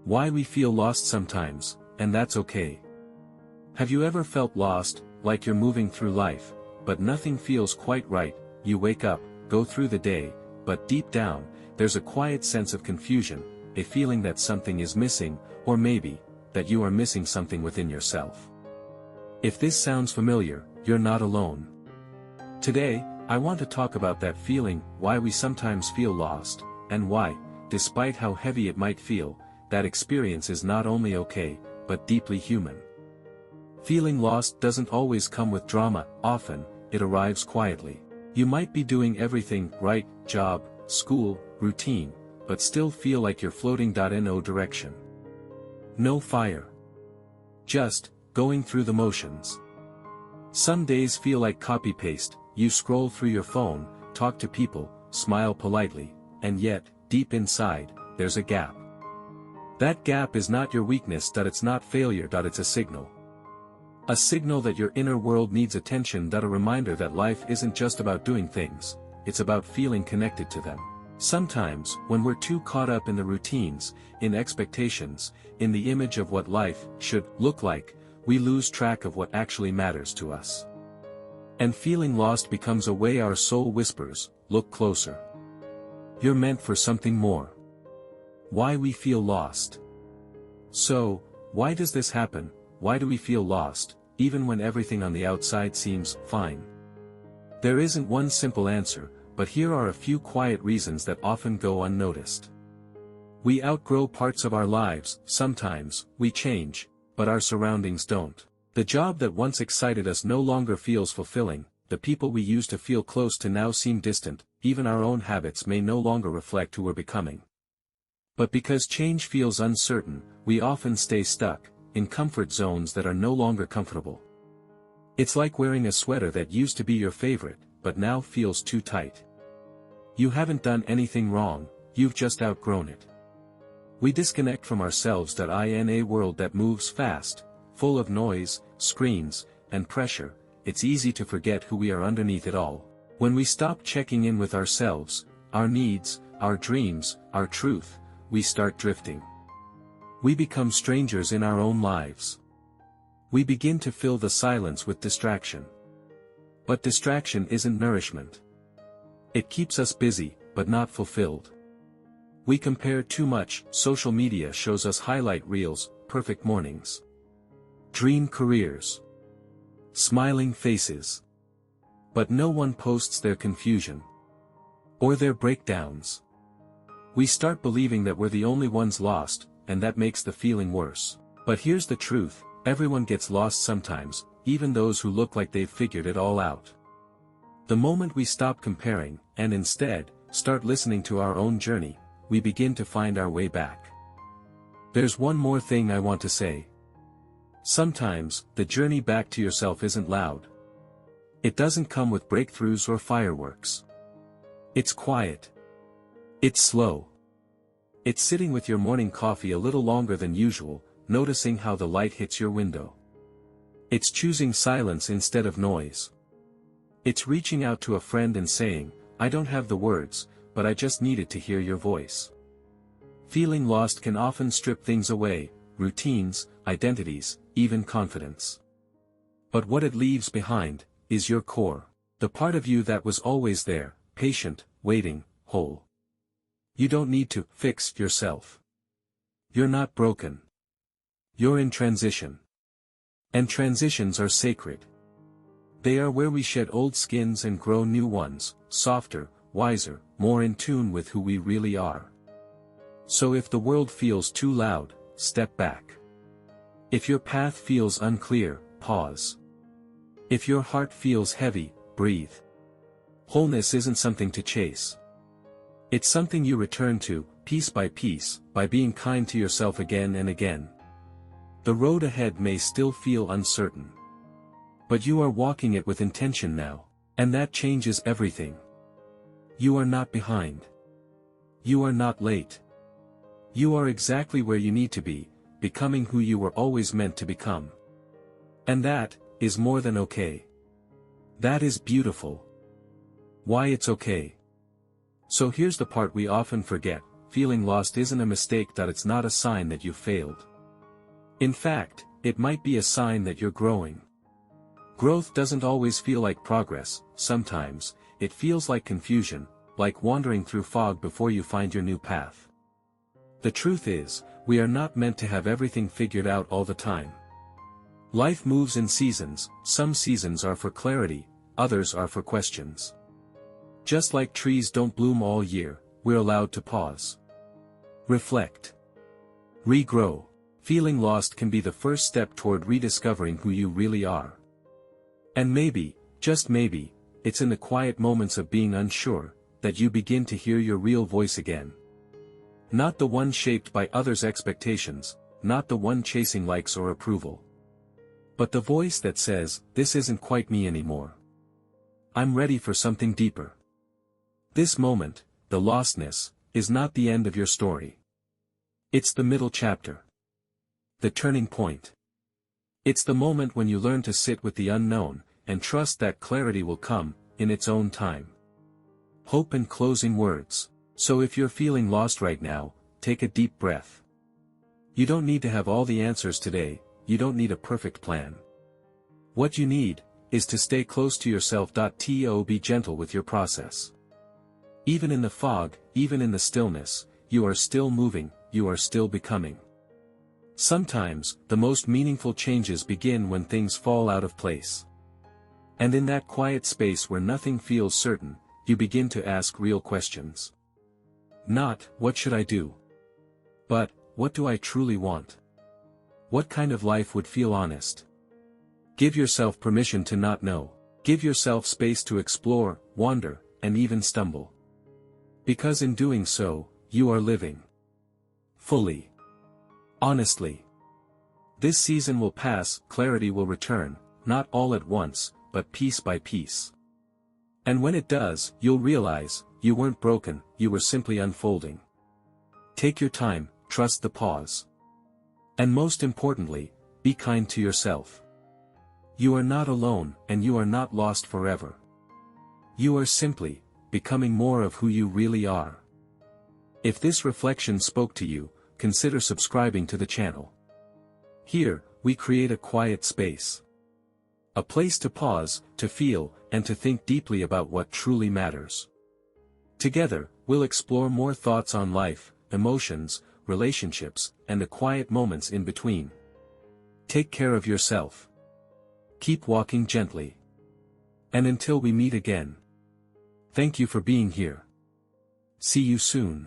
Why we feel lost sometimes, and that's okay. Have you ever felt lost, like you're moving through life, but nothing feels quite right? You wake up, go through the day, but deep down, there's a quiet sense of confusion, a feeling that something is missing, or maybe, that you are missing something within yourself. If this sounds familiar, you're not alone. Today, I want to talk about that feeling, why we sometimes feel lost, and why, despite how heavy it might feel, that experience is not only okay, but deeply human. Feeling lost doesn't always come with drama, often, it arrives quietly. You might be doing everything right, job, school, routine, but still feel like you're floating in no direction. No fire. Just, going through the motions. Some days feel like copy-paste, you scroll through your phone, talk to people, smile politely, and yet, deep inside, there's a gap. That gap is not your weakness, it's not failure, it's a signal. A signal that your inner world needs attention, a reminder that life isn't just about doing things, it's about feeling connected to them. Sometimes, when we're too caught up in the routines, in expectations, in the image of what life should look like, we lose track of what actually matters to us. And feeling lost becomes a way our soul whispers, look closer. You're meant for something more. Why we feel lost. So, why does this happen? Why do we feel lost, even when everything on the outside seems fine? There isn't one simple answer, but here are a few quiet reasons that often go unnoticed. We outgrow parts of our lives, sometimes, we change, but our surroundings don't. The job that once excited us no longer feels fulfilling, the people we used to feel close to now seem distant, even our own habits may no longer reflect who we're becoming. But because change feels uncertain, we often stay stuck, in comfort zones that are no longer comfortable. It's like wearing a sweater that used to be your favorite, but now feels too tight. You haven't done anything wrong, you've just outgrown it. We disconnect from ourselves in a world that moves fast, full of noise, screens, and pressure. It's easy to forget who we are underneath it all. When we stop checking in with ourselves, our needs, our dreams, our truth, we start drifting. We become strangers in our own lives. We begin to fill the silence with distraction. But distraction isn't nourishment. It keeps us busy, but not fulfilled. We compare too much, social media shows us highlight reels, perfect mornings. Dream careers. Smiling faces. But no one posts their confusion. Or their breakdowns. We start believing that we're the only ones lost, and that makes the feeling worse. But here's the truth, everyone gets lost sometimes, even those who look like they've figured it all out. The moment we stop comparing, and instead, start listening to our own journey, we begin to find our way back. There's one more thing I want to say. Sometimes, the journey back to yourself isn't loud. It doesn't come with breakthroughs or fireworks. It's quiet. It's slow. It's sitting with your morning coffee a little longer than usual, noticing how the light hits your window. It's choosing silence instead of noise. It's reaching out to a friend and saying, I don't have the words, but I just needed to hear your voice. Feeling lost can often strip things away, routines, identities, even confidence. But what it leaves behind, is your core. The part of you that was always there, patient, waiting, whole. You don't need to fix yourself. You're not broken. You're in transition. And transitions are sacred. They are where we shed old skins and grow new ones, softer, wiser, more in tune with who we really are. So if the world feels too loud, step back. If your path feels unclear, pause. If your heart feels heavy, breathe. Wholeness isn't something to chase. It's something you return to, piece by piece, by being kind to yourself again and again. The road ahead may still feel uncertain. But you are walking it with intention now, and that changes everything. You are not behind. You are not late. You are exactly where you need to be, becoming who you were always meant to become. And that is more than okay. That is beautiful. Why it's okay. So here's the part we often forget: feeling lost isn't a mistake, that it's not a sign that you failed. In fact, it might be a sign that you're growing. Growth doesn't always feel like progress. Sometimes, it feels like confusion, like wandering through fog before you find your new path. The truth is, we are not meant to have everything figured out all the time. Life moves in seasons. Some seasons are for clarity, others are for questions. Just like trees don't bloom all year, we're allowed to pause. Reflect. Regrow. Feeling lost can be the first step toward rediscovering who you really are. And maybe, just maybe, it's in the quiet moments of being unsure, that you begin to hear your real voice again. Not the one shaped by others' expectations, not the one chasing likes or approval. But the voice that says, "This isn't quite me anymore. I'm ready for something deeper." This moment, the lostness, is not the end of your story. It's the middle chapter. The turning point. It's the moment when you learn to sit with the unknown, and trust that clarity will come, in its own time. Hope and closing words. So if you're feeling lost right now, take a deep breath. You don't need to have all the answers today, you don't need a perfect plan. What you need, is to stay close to yourself. Be gentle with your process. Even in the fog, even in the stillness, you are still moving, you are still becoming. Sometimes, the most meaningful changes begin when things fall out of place. And in that quiet space where nothing feels certain, you begin to ask real questions. Not, "What should I do?" but, "What do I truly want? What kind of life would feel honest?" Give yourself permission to not know. Give yourself space to explore, wander, and even stumble. Because in doing so, you are living fully. Honestly. This season will pass, clarity will return, not all at once, but piece by piece. And when it does, you'll realize, you weren't broken, you were simply unfolding. Take your time, trust the pause. And most importantly, be kind to yourself. You are not alone, and you are not lost forever. You are simply becoming more of who you really are. If this reflection spoke to you, consider subscribing to the channel. Here, we create a quiet space. A place to pause, to feel, and to think deeply about what truly matters. Together, we'll explore more thoughts on life, emotions, relationships, and the quiet moments in between. Take care of yourself. Keep walking gently. And until we meet again, thank you for being here. See you soon.